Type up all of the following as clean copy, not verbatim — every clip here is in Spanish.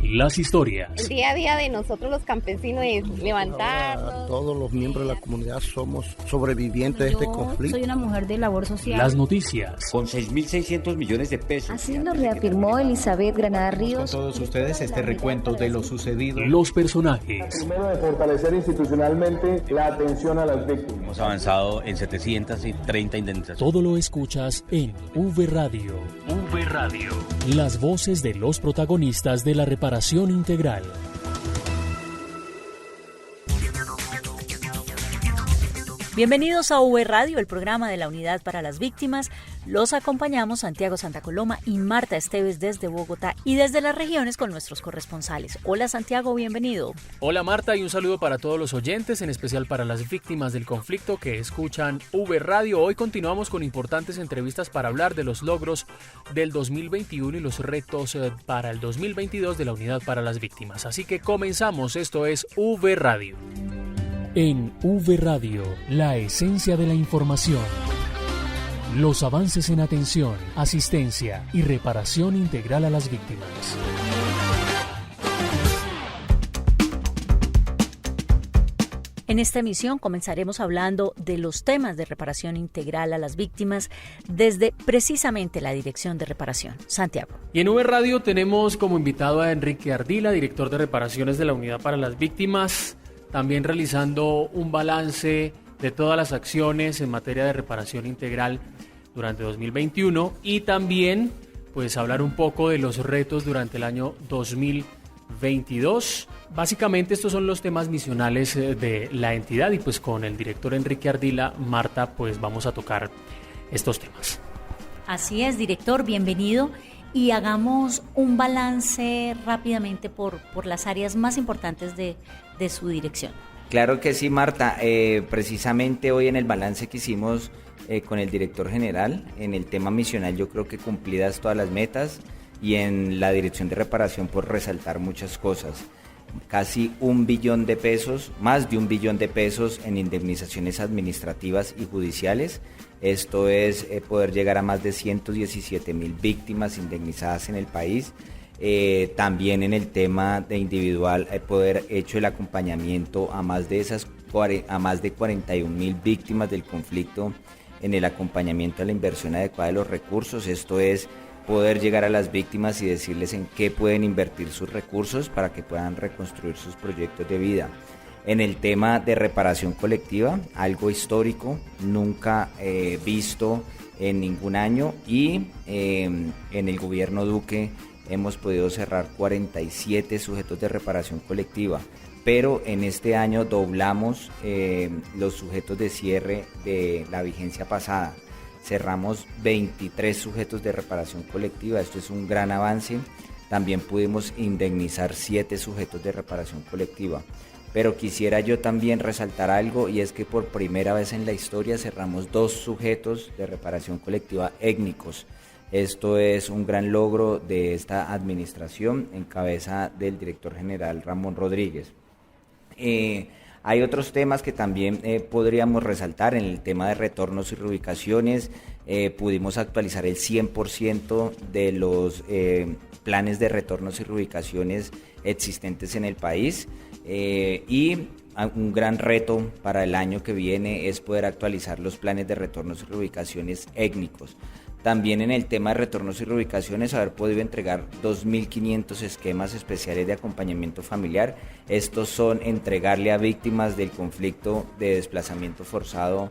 las historias. El día a día de nosotros los campesinos es levantarnos. Todos los miembros de la comunidad somos sobrevivientes de este conflicto. Soy una mujer de labor social. Las noticias. Con 6.600 millones de pesos. Así lo reafirmó Elizabeth Granada Ríos. Con todos ustedes este recuento de lo sucedido. Los personajes. Primero, de fortalecer institucionalmente la atención a las víctimas. Hemos avanzado en 730 indemnizaciones. Todo lo escuchas en V Radio. V Radio. Las voces de los protagonistas de la reparación integral. Bienvenidos a V Radio, el programa de la Unidad para las Víctimas. Los acompañamos Santiago Santa Coloma y Marta Esteves desde Bogotá y desde las regiones con nuestros corresponsales. Hola Santiago, bienvenido. Hola Marta y un saludo para todos los oyentes, en especial para las víctimas del conflicto que escuchan V Radio. Hoy continuamos con importantes entrevistas para hablar de los logros del 2021 y los retos para el 2022 de la Unidad para las Víctimas. Así que comenzamos, esto es V Radio. En V Radio, la esencia de la información. Los avances en atención, asistencia y reparación integral a las víctimas. En esta emisión comenzaremos hablando de los temas de reparación integral a las víctimas desde precisamente la Dirección de Reparación. Santiago. Y en V Radio tenemos como invitado a Enrique Ardila, director de reparaciones de la Unidad para las Víctimas, también realizando un balance de todas las acciones en materia de reparación integral durante 2021 y también pues hablar un poco de los retos durante el año 2022. Básicamente estos son los temas misionales de la entidad y pues con el director Enrique Ardila, Marta, pues vamos a tocar estos temas. Así es, director, bienvenido. Y hagamos un balance rápidamente por las áreas más importantes de su dirección. Claro que sí, Marta. Precisamente hoy en el balance que hicimos con el director general, en el tema misional, yo creo que cumplidas todas las metas y en la dirección de reparación por resaltar muchas cosas. Casi 1 billón de pesos, más de 1 billón de pesos en indemnizaciones administrativas y judiciales. Esto es poder llegar a más de 117,000 víctimas indemnizadas en el país. También en el tema de individual, poder hecho el acompañamiento a más de 41,000 víctimas del conflicto en el acompañamiento a la inversión adecuada de los recursos. Esto es poder llegar a las víctimas y decirles en qué pueden invertir sus recursos para que puedan reconstruir sus proyectos de vida. En el tema de reparación colectiva, algo histórico, nunca visto en ningún año, y en el gobierno Duque hemos podido cerrar 47 sujetos de reparación colectiva, pero en este año doblamos los sujetos de cierre de la vigencia pasada. Cerramos 23 sujetos de reparación colectiva, esto es un gran avance. También pudimos indemnizar 7 sujetos de reparación colectiva. Pero quisiera yo también resaltar algo, y es que por primera vez en la historia cerramos 2 sujetos de reparación colectiva étnicos. Esto es un gran logro de esta administración en cabeza del director general Ramón Rodríguez. Hay otros temas que también podríamos resaltar. En el tema de retornos y reubicaciones, pudimos actualizar el 100% de los planes de retornos y reubicaciones existentes en el país, y un gran reto para el año que viene es poder actualizar los planes de retornos y reubicaciones étnicos. También en el tema de retornos y reubicaciones, haber podido entregar 2.500 esquemas especiales de acompañamiento familiar. Estos son entregarle a víctimas del conflicto de desplazamiento forzado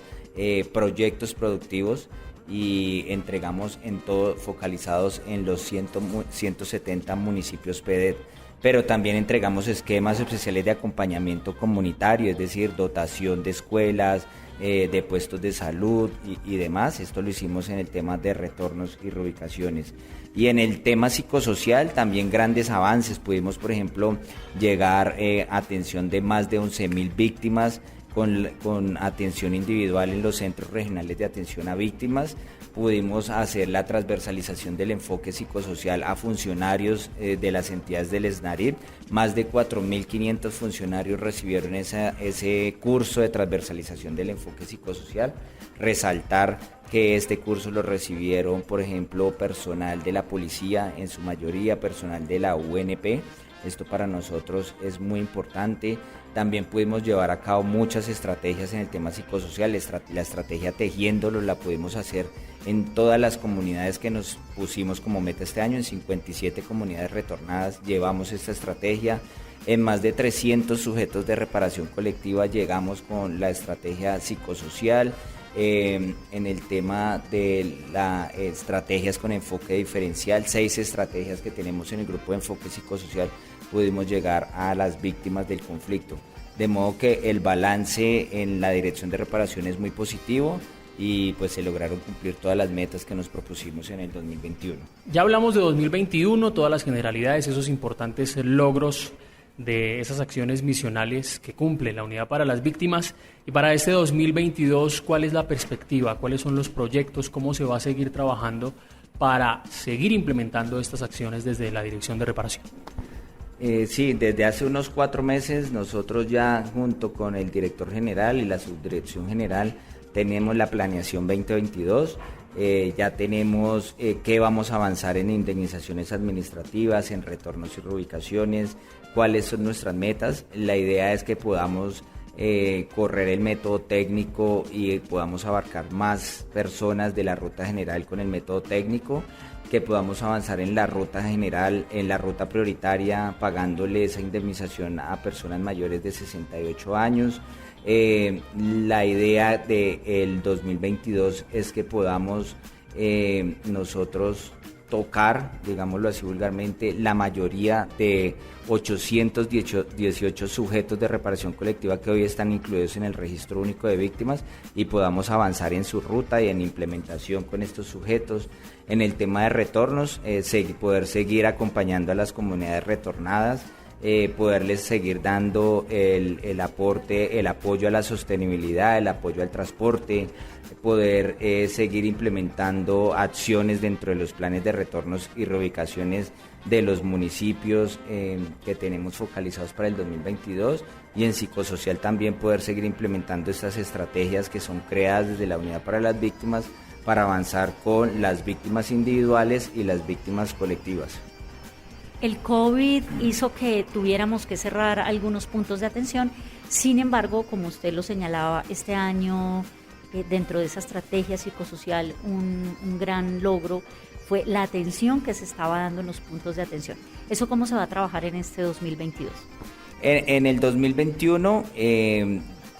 proyectos productivos, y entregamos en todo focalizados en los 170 municipios PEDET. Pero también entregamos esquemas especiales de acompañamiento comunitario, es decir, dotación de escuelas, de puestos de salud y demás. Esto lo hicimos en el tema de retornos y reubicaciones. Y en el tema psicosocial también grandes avances. Pudimos, por ejemplo, llegar a atención de más de 11,000 víctimas con atención individual en los centros regionales de atención a víctimas. Pudimos hacer la transversalización del enfoque psicosocial a funcionarios de las entidades del SNARIP. Más de 4.500 funcionarios recibieron ese curso de transversalización del enfoque psicosocial. Resaltar que este curso lo recibieron, por ejemplo, personal de la policía, en su mayoría personal de la UNP, Esto para nosotros es muy importante. También pudimos llevar a cabo muchas estrategias en el tema psicosocial. La estrategia Tejiéndolo la pudimos hacer en todas las comunidades que nos pusimos como meta este año. En 57 comunidades retornadas llevamos esta estrategia. En más de 300 sujetos de reparación colectiva llegamos con la estrategia psicosocial. En el tema de las estrategias con enfoque diferencial, 6 estrategias que tenemos en el grupo de enfoque psicosocial, pudimos llegar a las víctimas del conflicto. De modo que el balance en la dirección de reparación es muy positivo y pues se lograron cumplir todas las metas que nos propusimos en el 2021. Ya hablamos de 2021, todas las generalidades, esos importantes logros de esas acciones misionales que cumple la Unidad para las Víctimas. Y para este 2022, ¿cuál es la perspectiva? ¿Cuáles son los proyectos? ¿Cómo se va a seguir trabajando para seguir implementando estas acciones desde la Dirección de Reparación? Sí, desde hace unos 4 meses nosotros ya junto con el director general y la subdirección general tenemos la planeación 2022. Ya tenemos qué vamos a avanzar en indemnizaciones administrativas, en retornos y reubicaciones, cuáles son nuestras metas. La idea es que podamos correr el método técnico y podamos abarcar más personas de la ruta general con el método técnico, que podamos avanzar en la ruta general, en la ruta prioritaria, pagándole esa indemnización a personas mayores de 68 años. La idea del 2022 es que podamos nosotros tocar, digámoslo así vulgarmente, la mayoría de 818 sujetos de reparación colectiva que hoy están incluidos en el Registro Único de Víctimas y podamos avanzar en su ruta y en implementación con estos sujetos. En el tema de retornos, poder seguir acompañando a las comunidades retornadas, poderles seguir dando el aporte, el apoyo a la sostenibilidad, el apoyo al transporte, poder seguir implementando acciones dentro de los planes de retornos y reubicaciones de los municipios que tenemos focalizados para el 2022, y en psicosocial también poder seguir implementando estas estrategias que son creadas desde la Unidad para las Víctimas para avanzar con las víctimas individuales y las víctimas colectivas. El COVID hizo que tuviéramos que cerrar algunos puntos de atención. Sin embargo, como usted lo señalaba, este año, dentro de esa estrategia psicosocial, un gran logro fue la atención que se estaba dando en los puntos de atención. ¿Eso cómo se va a trabajar en este 2022? En el 2021,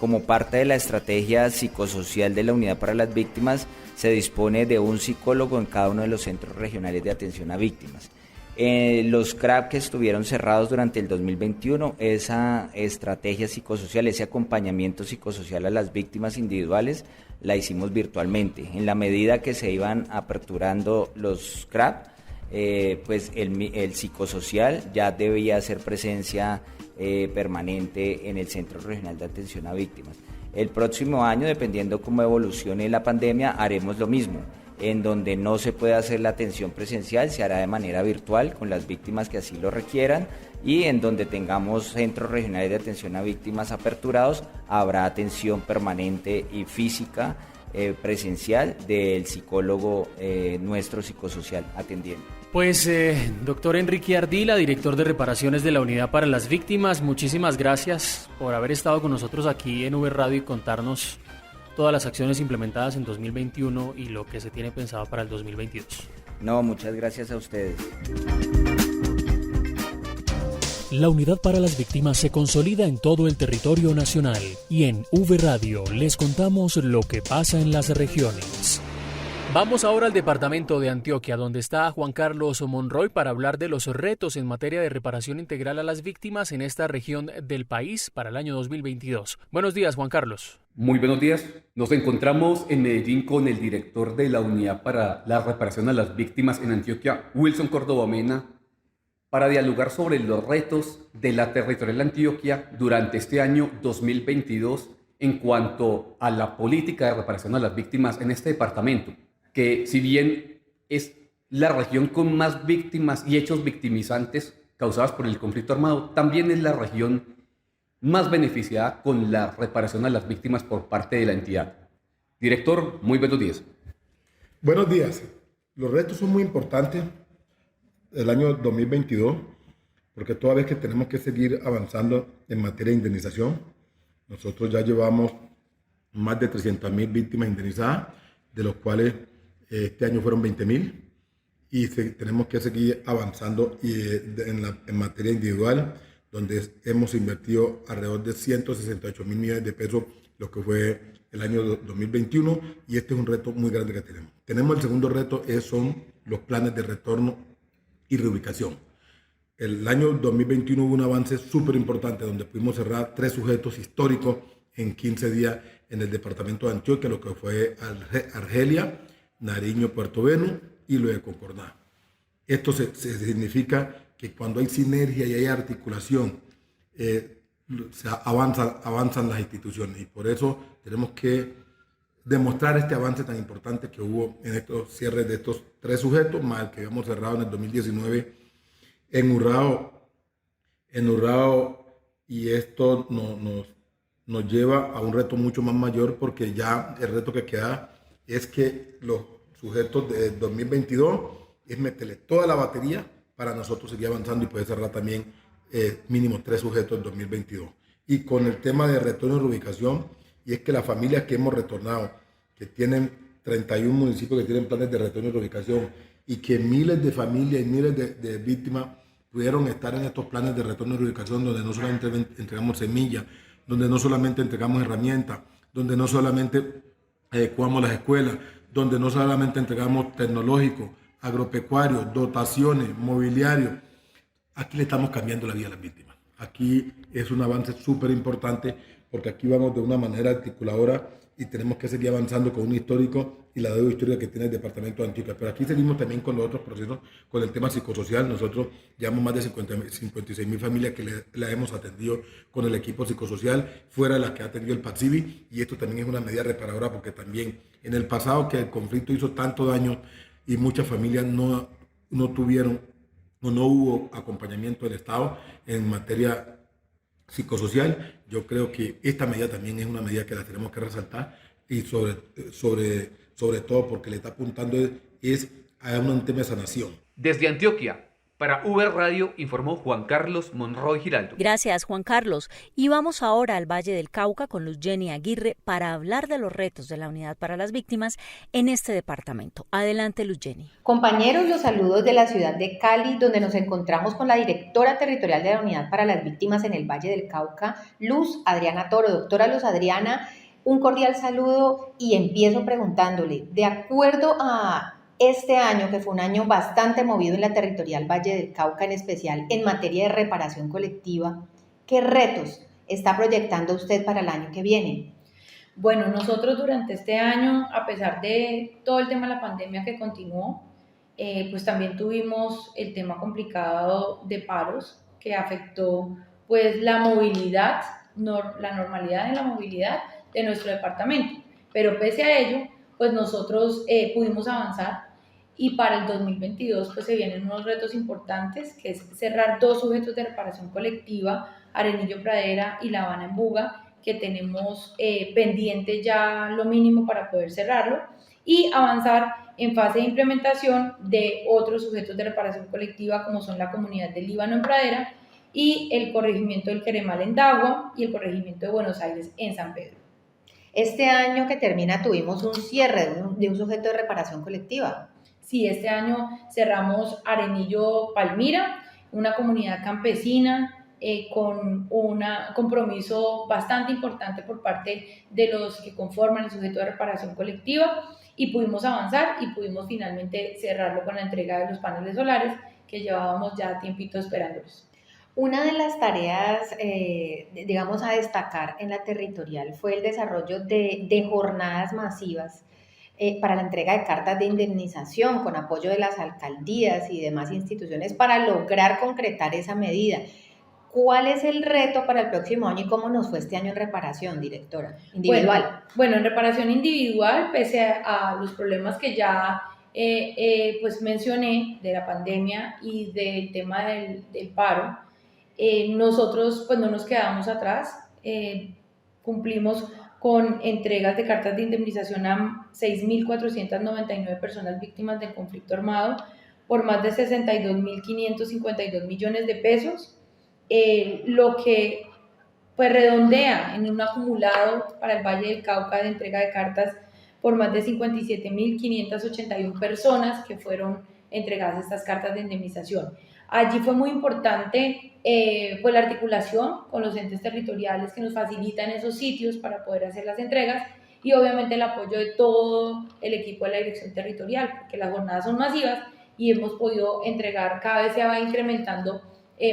como parte de la estrategia psicosocial de la Unidad para las Víctimas, se dispone de un psicólogo en cada uno de los centros regionales de atención a víctimas. Los CRAP que estuvieron cerrados durante el 2021, esa estrategia psicosocial, ese acompañamiento psicosocial a las víctimas individuales, la hicimos virtualmente. En la medida que se iban aperturando los CRAP, pues el psicosocial ya debía hacer presencia permanente en el Centro Regional de Atención a Víctimas. El próximo año, dependiendo cómo evolucione la pandemia, haremos lo mismo. En donde no se puede hacer la atención presencial, se hará de manera virtual con las víctimas que así lo requieran, y en donde tengamos centros regionales de atención a víctimas aperturados, habrá atención permanente y física presencial del psicólogo nuestro psicosocial atendiendo. Pues, doctor Enrique Ardila, director de reparaciones de la Unidad para las Víctimas, muchísimas gracias por haber estado con nosotros aquí en V Radio y contarnos todas las acciones implementadas en 2021 y lo que se tiene pensado para el 2022. No, muchas gracias a ustedes. La Unidad para las Víctimas se consolida en todo el territorio nacional y en V Radio les contamos lo que pasa en las regiones. Vamos ahora al departamento de Antioquia, donde está Juan Carlos Monroy para hablar de los retos en materia de reparación integral a las víctimas en esta región del país para el año 2022. Buenos días, Juan Carlos. Muy buenos días. Nos encontramos en Medellín con el director de la Unidad para la Reparación a las Víctimas en Antioquia, Wilson Córdoba Mena, para dialogar sobre los retos de la territorial Antioquia durante este año 2022 en cuanto a la política de reparación a las víctimas en este departamento, que si bien es la región con más víctimas y hechos victimizantes causados por el conflicto armado, también es la región más beneficiada con la reparación a las víctimas por parte de la entidad. Director, muy buenos días. Buenos días. Los retos son muy importantes el año 2022 porque toda vez que tenemos que seguir avanzando en materia de indemnización, nosotros ya llevamos más de 300.000 víctimas indemnizadas, de los cuales este año fueron 20.000, y tenemos que seguir avanzando en materia individual, donde hemos invertido alrededor de 168.000 millones de pesos, lo que fue el año 2021, y este es un reto muy grande que tenemos. Tenemos el segundo reto, son los planes de retorno y reubicación. El año 2021 hubo un avance súper importante, donde pudimos cerrar 3 sujetos históricos en 15 días en el departamento de Antioquia, lo que fue Argelia, Nariño, Puerto Venus y lo de Concordat. Esto se significa que cuando hay sinergia y hay articulación, avanzan las instituciones, y por eso tenemos que demostrar este avance tan importante que hubo en estos cierres de estos 3 sujetos, más el que habíamos cerrado en el 2019 en Urrao, y esto nos lleva a un reto mucho más mayor, porque ya el reto que queda es que los sujetos de 2022 es meterle toda la batería para nosotros seguir avanzando y poder cerrar también mínimo 3 sujetos en 2022. Y con el tema de retorno y reubicación, y es que las familias que hemos retornado, que tienen 31 municipios que tienen planes de retorno y reubicación, y que miles de familias y miles de víctimas pudieron estar en estos planes de retorno y reubicación, donde no solamente entregamos semillas, donde no solamente entregamos herramientas, donde no solamente adecuamos las escuelas, donde no solamente entregamos tecnológicos, agropecuarios, dotaciones, mobiliario. Aquí le estamos cambiando la vida a las víctimas. Aquí es un avance súper importante, porque aquí vamos de una manera articuladora y tenemos que seguir avanzando con un histórico y la deuda histórica que tiene el departamento de Antioquia. Pero aquí seguimos también con los otros procesos, con el tema psicosocial. Nosotros llevamos más de 56.000 familias que la hemos atendido con el equipo psicosocial, fuera de las que ha atendido el PACIBI, y esto también es una medida reparadora, porque también en el pasado, que el conflicto hizo tanto daño y muchas familias no tuvieron o no hubo acompañamiento del Estado en materia psicosocial, yo creo que esta medida también es una medida que la tenemos que resaltar, y sobre todo porque le está apuntando es a un tema de sanación. Desde Antioquia, para V Radio, informó Juan Carlos Monroy Giraldo. Gracias, Juan Carlos. Y vamos ahora al Valle del Cauca con Luz Jenny Aguirre para hablar de los retos de la Unidad para las Víctimas en este departamento. Adelante, Luz Jenny. Compañeros, los saludos de la ciudad de Cali, donde nos encontramos con la directora territorial de la Unidad para las Víctimas en el Valle del Cauca, Luz Adriana Toro. Doctora Luz Adriana, un cordial saludo, y empiezo preguntándole, de acuerdo a este año, que fue un año bastante movido en la territorial Valle del Cauca, en especial en materia de reparación colectiva, ¿qué retos está proyectando usted para el año que viene? Bueno, nosotros durante este año, a pesar de todo el tema de la pandemia que continuó, pues también tuvimos el tema complicado de paros, que afectó pues la movilidad, la normalidad de la movilidad de nuestro departamento. Pero pese a ello, pues nosotros pudimos avanzar, y para el 2022 pues se vienen unos retos importantes, que es cerrar 2 sujetos de reparación colectiva, Arenillo Pradera y La Habana en Buga, que tenemos pendiente ya lo mínimo para poder cerrarlo, y avanzar en fase de implementación de otros sujetos de reparación colectiva, como son la comunidad del Líbano en Pradera y el corregimiento del Queremal en Dagua y el corregimiento de Buenos Aires en San Pedro. Este año que termina tuvimos un cierre de un sujeto de reparación colectiva. Sí, este año cerramos Arenillo Palmira, una comunidad campesina con un compromiso bastante importante por parte de los que conforman el sujeto de reparación colectiva, y pudimos avanzar y pudimos finalmente cerrarlo con la entrega de los paneles solares que llevábamos ya tiempito esperándolos. Una de las tareas, digamos, a destacar en la territorial fue el desarrollo de jornadas masivas para la entrega de cartas de indemnización con apoyo de las alcaldías y demás instituciones para lograr concretar esa medida. ¿Cuál es el reto para el próximo año y cómo nos fue este año en reparación, directora? Individual. Bueno, en reparación individual, pese a los problemas que ya pues mencioné de la pandemia y del tema del paro, nosotros pues no nos quedamos atrás, cumplimos con entregas de cartas de indemnización a 6.499 personas víctimas del conflicto armado, por más de 62.552 millones de pesos, lo que pues redondea en un acumulado para el Valle del Cauca de entrega de cartas por más de 57.581 personas que fueron entregadas estas cartas de indemnización. Allí fue muy importante pues la articulación con los entes territoriales que nos facilitan esos sitios para poder hacer las entregas y obviamente el apoyo de todo el equipo de la dirección territorial, porque las jornadas son masivas y hemos podido entregar, cada vez se va incrementando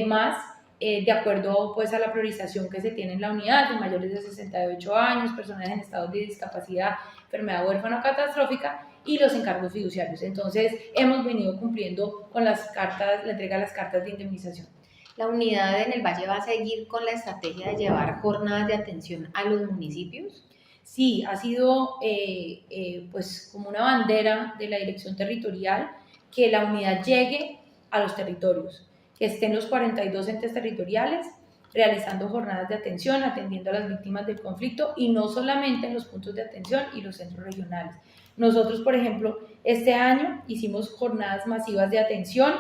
más de acuerdo pues a la priorización que se tiene en la unidad, de mayores de 68 años, personas en estado de discapacidad, enfermedad huérfana o catastrófica y los encargos fiduciarios. Entonces hemos venido cumpliendo con las cartas, la entrega de las cartas de indemnización. ¿La unidad en el Valle va a seguir con la estrategia de llevar jornadas de atención a los municipios? Sí, ha sido pues como una bandera de la dirección territorial que la unidad llegue a los territorios, que estén los 42 entes territoriales realizando jornadas de atención, atendiendo a las víctimas del conflicto y no solamente en los puntos de atención y los centros regionales. Nosotros, por ejemplo, este año hicimos jornadas masivas de atención,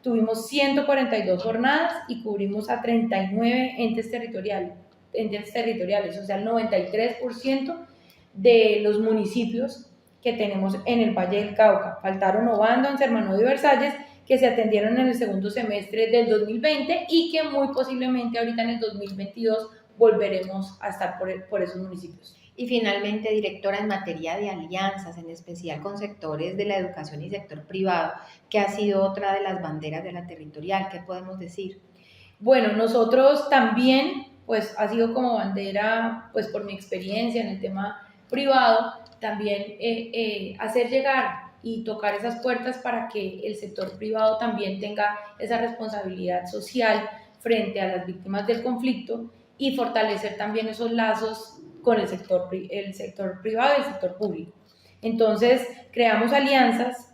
tuvimos 142 jornadas y cubrimos a 39 entes territoriales, o sea, el 93% de los municipios que tenemos en el Valle del Cauca. Faltaron Obando, Ansermanó y Versalles, que se atendieron en el segundo semestre del 2020 y que muy posiblemente ahorita en el 2022 volveremos a estar por esos municipios. Y finalmente, directora, en materia de alianzas, en especial con sectores de la educación y sector privado, que ha sido otra de las banderas de la territorial, ¿qué podemos decir? Bueno, nosotros también, pues ha sido como bandera, pues por mi experiencia en el tema privado, también hacer llegar y tocar esas puertas para que el sector privado también tenga esa responsabilidad social frente a las víctimas del conflicto y fortalecer también esos lazos con el sector privado y el sector público. Entonces, creamos alianzas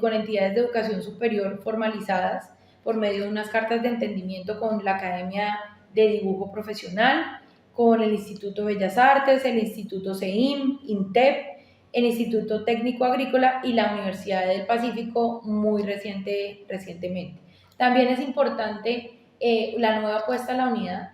con entidades de educación superior formalizadas por medio de unas cartas de entendimiento con la Academia de Dibujo Profesional, con el Instituto Bellas Artes, el Instituto CEIM, INTEP, el Instituto Técnico Agrícola y la Universidad del Pacífico muy recientemente. También es importante la nueva apuesta a la unidad.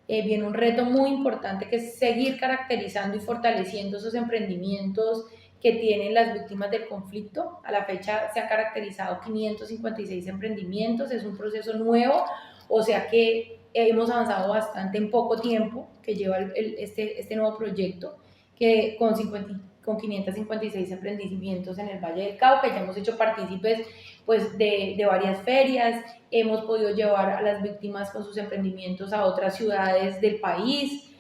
Viene un reto muy importante que es seguir caracterizando y fortaleciendo esos emprendimientos que tienen las víctimas del conflicto. A la fecha se ha caracterizado 556 emprendimientos, es un proceso nuevo, o sea que hemos avanzado bastante en poco tiempo que lleva este nuevo proyecto, que con 556 emprendimientos en el Valle del Cauca. Ya hemos hecho partícipes pues, de varias ferias, hemos podido llevar a las víctimas con sus emprendimientos a otras ciudades del país,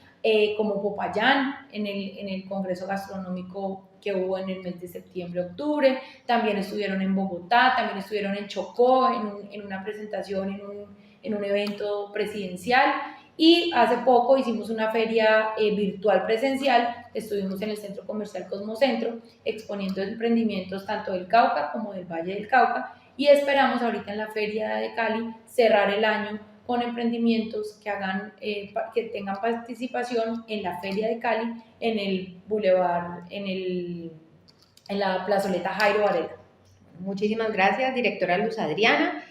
como Popayán, en el Congreso Gastronómico que hubo en el mes de septiembre-octubre, también estuvieron en Bogotá, también estuvieron en Chocó, en una presentación, en un evento presidencial, y hace poco hicimos una feria virtual presencial, estuvimos en el Centro Comercial Cosmocentro exponiendo emprendimientos tanto del Cauca como del Valle del Cauca, y esperamos ahorita en la feria de Cali cerrar el año con emprendimientos que tengan participación en la feria de Cali, en el Boulevard, en la plazoleta Jairo Varela. Muchísimas gracias, directora Luz Adriana.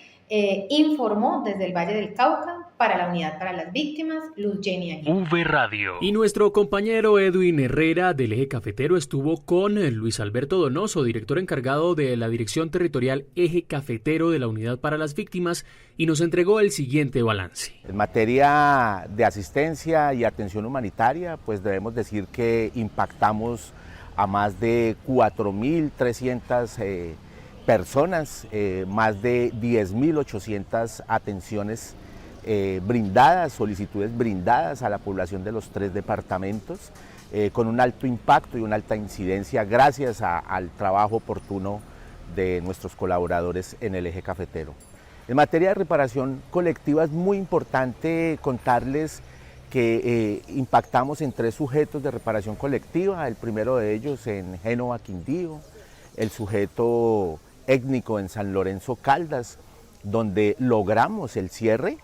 Informó desde el Valle del Cauca para la Unidad para las Víctimas, Luz Jenny Aguirre. V Radio. Y nuestro compañero Edwin Herrera del Eje Cafetero estuvo con Luis Alberto Donoso, director encargado de la Dirección Territorial Eje Cafetero de la Unidad para las Víctimas, y nos entregó el siguiente balance. En materia de asistencia y atención humanitaria, pues debemos decir que impactamos a más de 4.300 personas, más de 10.800 atenciones brindadas, solicitudes brindadas a la población de los 3 departamentos, con un alto impacto y una alta incidencia gracias al trabajo oportuno de nuestros colaboradores en el Eje Cafetero. En materia de reparación colectiva es muy importante contarles que impactamos en 3 sujetos de reparación colectiva, el primero de ellos en Génova, Quindío, el sujeto étnico en San Lorenzo, Caldas, donde logramos el cierre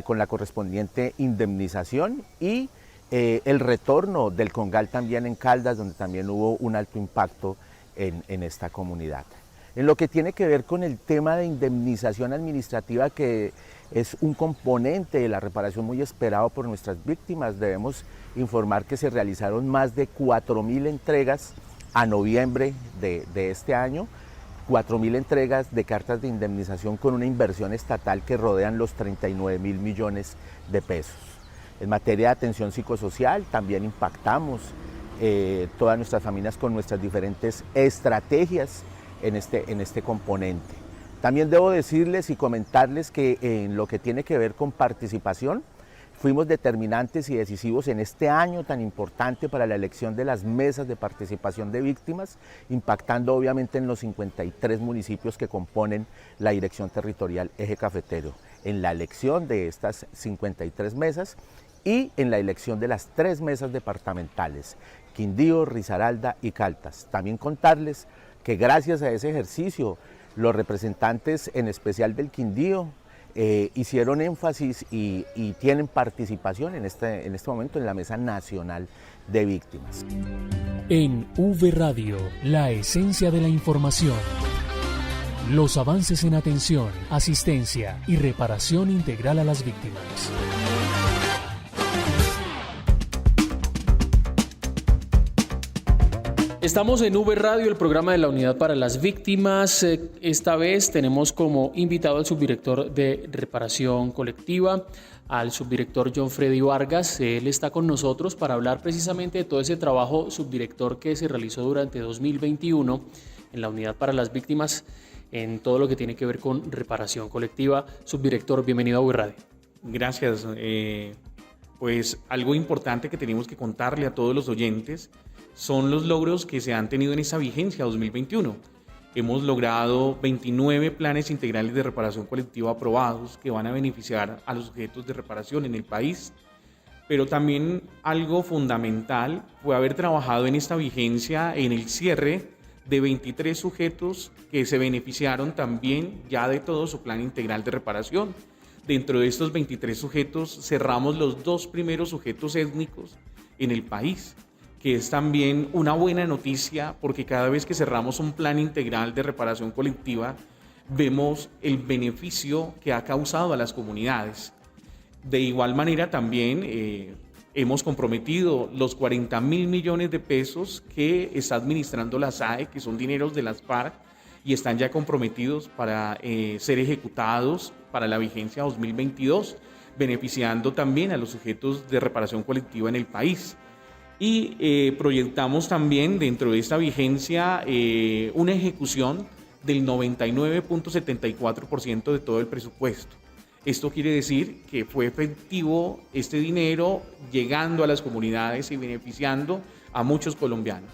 con la correspondiente indemnización, y el retorno del Congal también en Caldas, donde también hubo un alto impacto en esta comunidad. En lo que tiene que ver con el tema de indemnización administrativa, que es un componente de la reparación muy esperado por nuestras víctimas, debemos informar que se realizaron más de 4.000 entregas a noviembre de este año, 4.000 entregas de cartas de indemnización con una inversión estatal que rodean los 39.000 millones de pesos. En materia de atención psicosocial también impactamos todas nuestras familias con nuestras diferentes estrategias en este componente. También debo decirles y comentarles que en lo que tiene que ver con participación, fuimos determinantes y decisivos en este año tan importante para la elección de las mesas de participación de víctimas, impactando obviamente en los 53 municipios que componen la Dirección Territorial Eje Cafetero, en la elección de estas 53 mesas y en la elección de las 3 mesas departamentales, Quindío, Risaralda y Caldas. También contarles que gracias a ese ejercicio, los representantes en especial del Quindío hicieron énfasis y tienen participación en este momento en la Mesa Nacional de Víctimas. En V Radio, la esencia de la información. Los avances en atención, asistencia y reparación integral a las víctimas. Estamos en V Radio, el programa de la Unidad para las Víctimas. Esta vez tenemos como invitado al subdirector de Reparación Colectiva, al subdirector John Freddy Vargas. Él está con nosotros para hablar precisamente de todo ese trabajo, subdirector, que se realizó durante 2021 en la Unidad para las Víctimas en todo lo que tiene que ver con reparación colectiva. Subdirector, bienvenido a V Radio. Gracias. Pues algo importante que tenemos que contarle a todos los oyentes son los logros que se han tenido en esa vigencia 2021. Hemos logrado 29 planes integrales de reparación colectiva aprobados que van a beneficiar a los sujetos de reparación en el país. Pero también algo fundamental fue haber trabajado en esta vigencia en el cierre de 23 sujetos que se beneficiaron también ya de todo su plan integral de reparación. Dentro de estos 23 sujetos cerramos los 2 primeros sujetos étnicos en el país, que es también una buena noticia porque cada vez que cerramos un plan integral de reparación colectiva vemos el beneficio que ha causado a las comunidades. De igual manera también hemos comprometido los 40.000 millones de pesos que está administrando la SAE, que son dineros de las FARC, y están ya comprometidos para ser ejecutados para la vigencia 2022, beneficiando también a los sujetos de reparación colectiva en el país. Y proyectamos también dentro de esta vigencia una ejecución del 99.74% de todo el presupuesto. Esto quiere decir que fue efectivo este dinero llegando a las comunidades y beneficiando a muchos colombianos.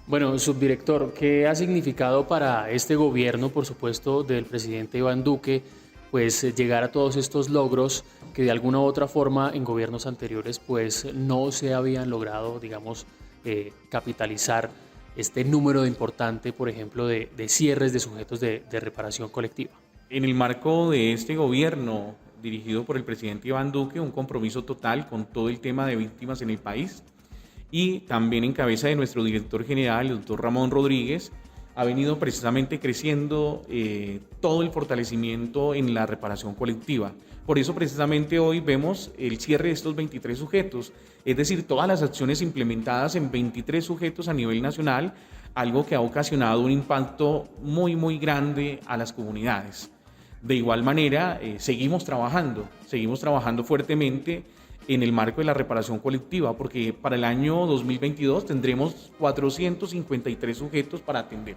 Bueno, subdirector, ¿qué ha significado para este gobierno, por supuesto, del presidente Iván Duque, pues llegar a todos estos logros que de alguna u otra forma en gobiernos anteriores pues no se habían logrado, digamos, capitalizar este número importante, por ejemplo, de cierres de sujetos de reparación colectiva? En el marco de este gobierno dirigido por el presidente Iván Duque, un compromiso total con todo el tema de víctimas en el país, y también en cabeza de nuestro director general, el doctor Ramón Rodríguez, ha venido precisamente creciendo todo el fortalecimiento en la reparación colectiva. Por eso precisamente hoy vemos el cierre de estos 23 sujetos, es decir, todas las acciones implementadas en 23 sujetos a nivel nacional, algo que ha ocasionado un impacto muy grande a las comunidades. De igual manera, seguimos trabajando fuertemente en el marco de la reparación colectiva, porque para el año 2022 tendremos 453 sujetos para atender.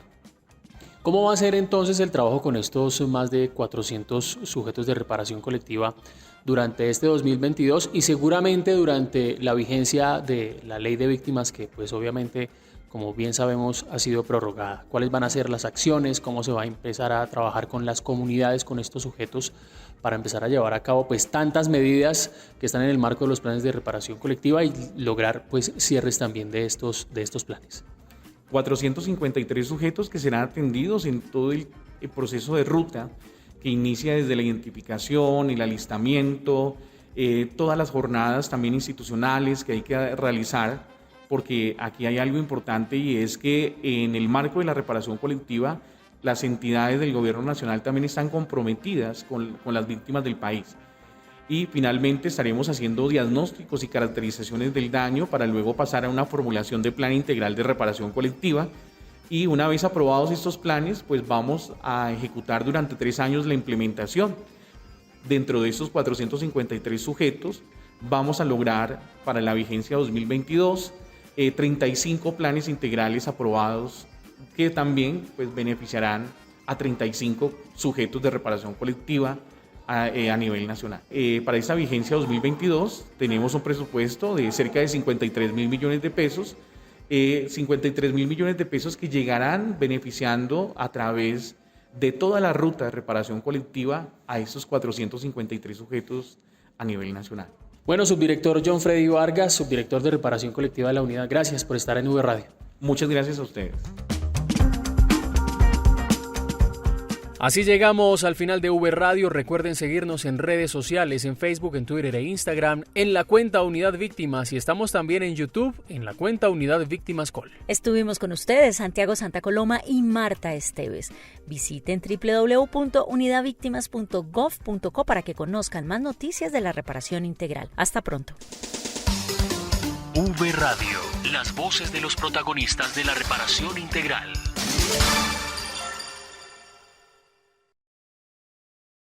¿Cómo va a ser entonces el trabajo con estos más de 400 sujetos de reparación colectiva durante este 2022 y seguramente durante la vigencia de la ley de víctimas que pues obviamente, como bien sabemos, ha sido prorrogada? ¿Cuáles van a ser las acciones? ¿Cómo se va a empezar a trabajar con las comunidades, con estos sujetos, para empezar a llevar a cabo pues tantas medidas que están en el marco de los planes de reparación colectiva y lograr pues cierres también de estos planes? 453 sujetos que serán atendidos en todo el proceso de ruta que inicia desde la identificación, el alistamiento, todas las jornadas también institucionales que hay que realizar, porque aquí hay algo importante y es que en el marco de la reparación colectiva las entidades del gobierno nacional también están comprometidas con las víctimas del país. Y finalmente estaremos haciendo diagnósticos y caracterizaciones del daño para luego pasar a una formulación de plan integral de reparación colectiva. Y una vez aprobados estos planes, pues vamos a ejecutar durante 3 años la implementación. Dentro de estos 453 sujetos, vamos a lograr para la vigencia 2022 35 planes integrales aprobados que también pues, beneficiarán a 35 sujetos de reparación colectiva a nivel nacional. Para esta vigencia 2022 tenemos un presupuesto de cerca de 53.000 millones de pesos, 53.000 millones de pesos que llegarán beneficiando a través de toda la ruta de reparación colectiva a estos 453 sujetos a nivel nacional. Bueno, subdirector John Freddy Vargas, subdirector de reparación colectiva de la unidad, gracias por estar en V Radio. Muchas gracias a ustedes. Así llegamos al final de V Radio. Recuerden seguirnos en redes sociales, en Facebook, en Twitter e Instagram, en la cuenta Unidad Víctimas, y estamos también en YouTube, en la cuenta Unidad Víctimas Col. Estuvimos con ustedes, Santiago Santa Coloma y Marta Esteves. Visiten www.unidadvictimas.gov.co para que conozcan más noticias de la reparación integral. Hasta pronto. V Radio, las voces de los protagonistas de la reparación integral.